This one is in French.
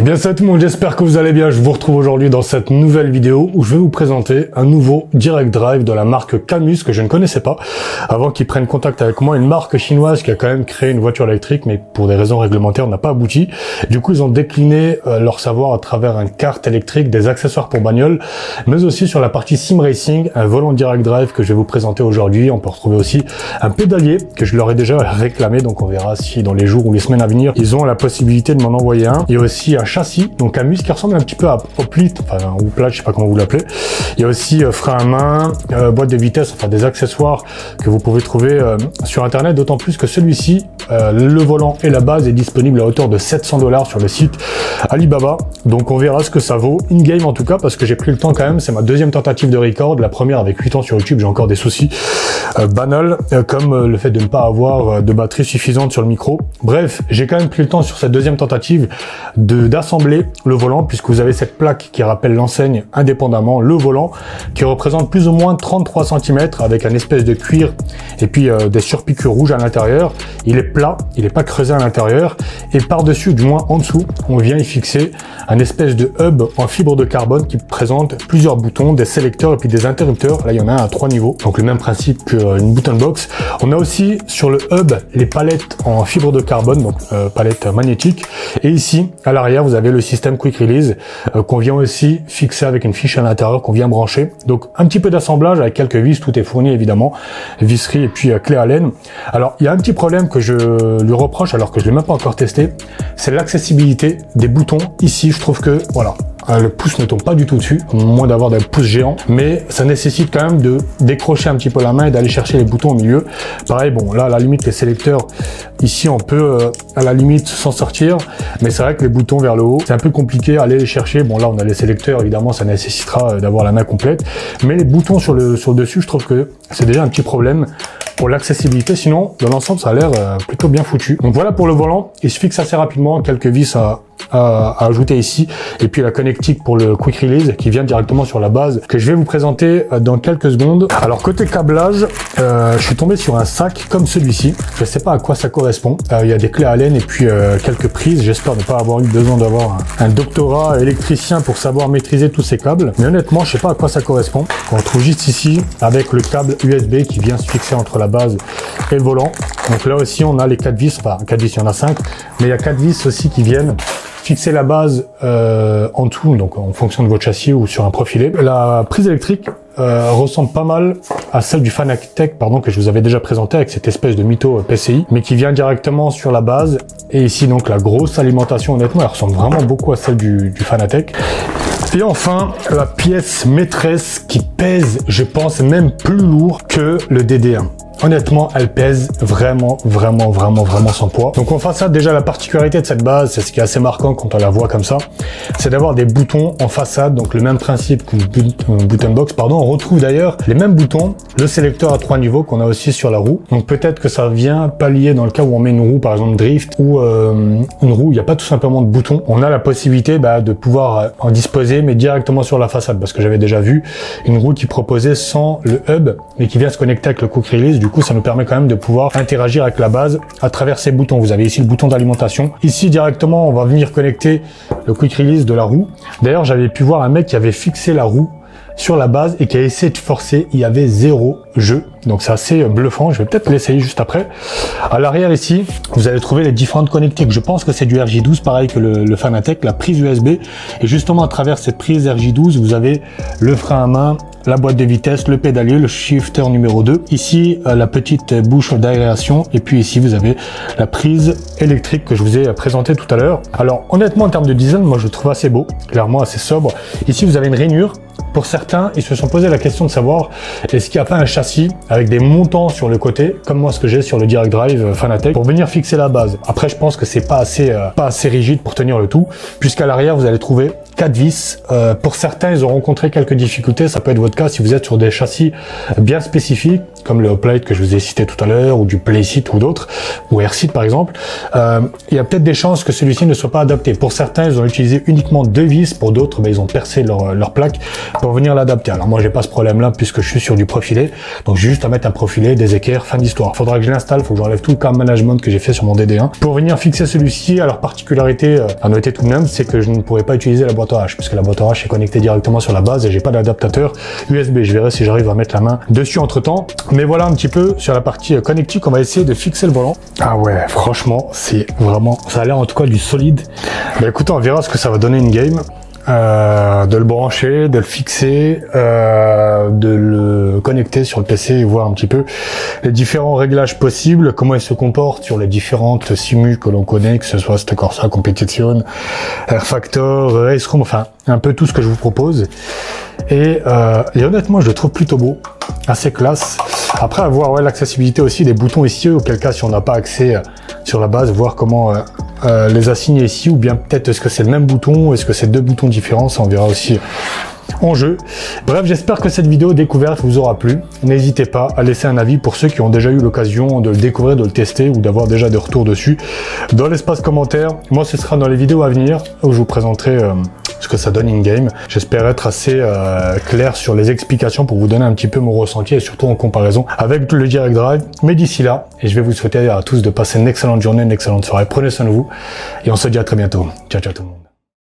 bien salut tout le monde, j'espère que vous allez bien. Je vous retrouve aujourd'hui dans cette nouvelle vidéo où je vais vous présenter un nouveau direct drive de la marque Camus que je ne connaissais pas avant qu'ils prennent contact avec moi, une marque chinoise qui a quand même créé une voiture électrique mais pour des raisons réglementaires n'a pas abouti. Du coup ils ont décliné leur savoir à travers une carte électrique, des accessoires pour bagnole, mais aussi sur la partie sim racing, un volant direct drive que je vais vous présenter aujourd'hui. On peut retrouver aussi un pédalier que je leur ai déjà réclamé, donc on verra si dans les jours ou les semaines à venir ils ont la possibilité de m'en envoyer un. Il y a aussi un châssis, donc Camus, qui ressemble un petit peu à Hoplite, enfin ou plate, je sais pas comment vous l'appelez. Il y a aussi frein à main, boîte de vitesse, enfin des accessoires que vous pouvez trouver sur internet, d'autant plus que celui-ci, le volant et la base est disponible à hauteur de 700 $ sur le site Alibaba. Donc on verra ce que ça vaut in-game en tout cas, parce que j'ai pris le temps quand même. C'est ma deuxième tentative de record, la première avec 8 ans sur YouTube, j'ai encore des soucis banals comme le fait de ne pas avoir de batterie suffisante sur le micro. Bref, j'ai quand même pris le temps sur cette deuxième tentative d'assembler le volant, puisque vous avez cette plaque qui rappelle l'enseigne indépendamment, le volant qui représente plus ou moins 33 cm avec un espèce de cuir et puis des surpiqûres rouges à l'intérieur. Il est plat, il n'est pas creusé à l'intérieur, et par-dessus, du moins en dessous, on vient y fixer un espèce de hub en fibre de carbone qui présente plusieurs boutons, des sélecteurs et puis des interrupteurs. Là il y en a un à 3 niveaux, donc le même principe qu'une button box. On a aussi sur le hub les palettes en fibre de carbone, donc palettes magnétiques, et ici à l'arrière vous avez le système quick release qu'on vient aussi fixer avec une fiche à l'intérieur qu'on vient brancher. Donc un petit peu d'assemblage avec quelques vis, tout est fourni évidemment, visserie et puis clé Allen. Alors il y a un petit problème que je lui reproche alors que je l'ai même pas encore testé, c'est l'accessibilité des boutons. Ici je trouve que voilà, le pouce ne tombe pas du tout dessus, au moins d'avoir des pouces géants, mais ça nécessite quand même de décrocher un petit peu la main et d'aller chercher les boutons au milieu. Pareil, bon là à la limite les sélecteurs, ici on peut à la limite s'en sortir, mais c'est vrai que les boutons vers le haut, c'est un peu compliqué à aller les chercher. Bon là on a les sélecteurs, évidemment ça nécessitera d'avoir la main complète, mais les boutons sur le dessus, je trouve que c'est déjà un petit problème pour l'accessibilité. Sinon dans l'ensemble ça a l'air plutôt bien foutu. Donc voilà pour le volant, il se fixe assez rapidement, quelques vis à ajouter ici, et puis la connectique pour le quick release qui vient directement sur la base que je vais vous présenter dans quelques secondes. Alors côté câblage, je suis tombé sur un sac comme celui-ci, je sais pas à quoi ça correspond. Il y a des clés Allen et puis quelques prises. J'espère ne pas avoir eu besoin d'avoir un doctorat électricien pour savoir maîtriser tous ces câbles, mais honnêtement je sais pas à quoi ça correspond. On retrouve juste ici avec le câble USB qui vient se fixer entre la base et le volant. Donc là aussi on a les 4 vis, enfin 4 vis il y en a 5, mais il y a 4 vis aussi qui viennent fixer la base en dessous, donc en fonction de votre châssis ou sur un profilé. La prise électrique ressemble pas mal à celle du Fanatec, pardon, que je vous avais déjà présenté avec cette espèce de mytho PCI, mais qui vient directement sur la base. Et ici donc la grosse alimentation, honnêtement elle ressemble vraiment beaucoup à celle du Fanatec. Et enfin la pièce maîtresse qui pèse, je pense même plus lourd que le DD1. Honnêtement, elle pèse vraiment son poids. Donc en façade, déjà la particularité de cette base, c'est ce qui est assez marquant quand on la voit comme ça, c'est d'avoir des boutons en façade, donc le même principe qu'une button box, pardon. On retrouve d'ailleurs les mêmes boutons, le sélecteur à 3 niveaux qu'on a aussi sur la roue. Donc peut-être que ça vient pallier dans le cas où on met une roue par exemple drift ou une roue où il n'y a pas tout simplement de boutons. On a la possibilité de pouvoir en disposer mais directement sur la façade, parce que j'avais déjà vu une roue qui proposait sans le hub mais qui vient se connecter avec le quick release. Du coup, ça nous permet quand même de pouvoir interagir avec la base à travers ces boutons. Vous avez ici le bouton d'alimentation. Ici, directement, on va venir connecter le quick release de la roue. D'ailleurs, j'avais pu voir un mec qui avait fixé la roue sur la base et qui a essayé de forcer. Il y avait 0 jeu. Donc c'est assez bluffant. Je vais peut-être l'essayer juste après. À l'arrière ici, vous allez trouver les différentes connectiques. Je pense que c'est du RJ12, pareil que le Fanatec, la prise USB. Et justement, à travers cette prise RJ12, vous avez le frein à main, la boîte de vitesse, le pédalier, le shifter numéro 2. Ici, la petite bouche d'aération. Et puis ici, vous avez la prise électrique que je vous ai présenté tout à l'heure. Alors, honnêtement, en termes de design, moi, je le trouve assez beau. Clairement, assez sobre. Ici, vous avez une rainure. Pour certains, ils se sont posé la question de savoir est-ce qu'il n'y a pas un châssis avec des montants sur le côté, comme moi ce que j'ai sur le Direct Drive Fanatec, pour venir fixer la base. Après, je pense que c'est pas assez rigide pour tenir le tout, puisqu'à l'arrière, vous allez trouver 4 vis. Pour certains, ils ont rencontré quelques difficultés. Ça peut être votre cas si vous êtes sur des châssis bien spécifiques, comme le Hoplite que je vous ai cité tout à l'heure, ou du Playseat ou d'autres, ou Airseat par exemple. Il y a peut-être des chances que celui-ci ne soit pas adapté. Pour certains, ils ont utilisé uniquement 2 vis. Pour d'autres, ils ont percé leur plaque pour venir venir l'adapter. Alors moi j'ai pas ce problème là puisque je suis sur du profilé, donc j'ai juste à mettre un profilé, des équerres, fin d'histoire. Faudra que je l'installe, faut que j'enlève tout le card management que j'ai fait sur mon DD1 pour venir fixer celui-ci. Alors particularité à noter tout de même, c'est que je ne pourrais pas utiliser la boîte à H puisque la boîte à H est connectée directement sur la base et j'ai pas d'adaptateur USB. Je verrai si j'arrive à mettre la main dessus entre temps, mais voilà un petit peu sur la partie connectique. On va essayer de fixer le volant. Ah ouais, franchement c'est vraiment, ça a l'air en tout cas du solide. Bah écoutez, on verra ce que ça va donner une game. De le brancher, de le fixer, de le connecter sur le PC et voir un petit peu les différents réglages possibles, comment il se comporte sur les différentes simus que l'on connaît, que ce soit Assetto Corsa, Competition, Air Factor, Race Room, enfin un peu tout ce que je vous propose. Et honnêtement, je le trouve plutôt beau, assez classe. Après avoir l'accessibilité aussi des boutons ici, auquel cas si on n'a pas accès sur la base, voir comment les assigner ici, ou bien peut-être est-ce que c'est le même bouton, est-ce que c'est deux boutons différents, ça on verra aussi en jeu. Bref, j'espère que cette vidéo découverte vous aura plu. N'hésitez pas à laisser un avis pour ceux qui ont déjà eu l'occasion de le découvrir, de le tester ou d'avoir déjà des retours dessus dans l'espace commentaire. Moi, ce sera dans les vidéos à venir où je vous présenterai ce que ça donne in-game. J'espère être assez clair sur les explications pour vous donner un petit peu mon ressenti et surtout en comparaison avec le Direct Drive. Mais d'ici là, et je vais vous souhaiter à tous de passer une excellente journée, une excellente soirée. Prenez soin de vous et on se dit à très bientôt. Ciao, ciao tout le monde.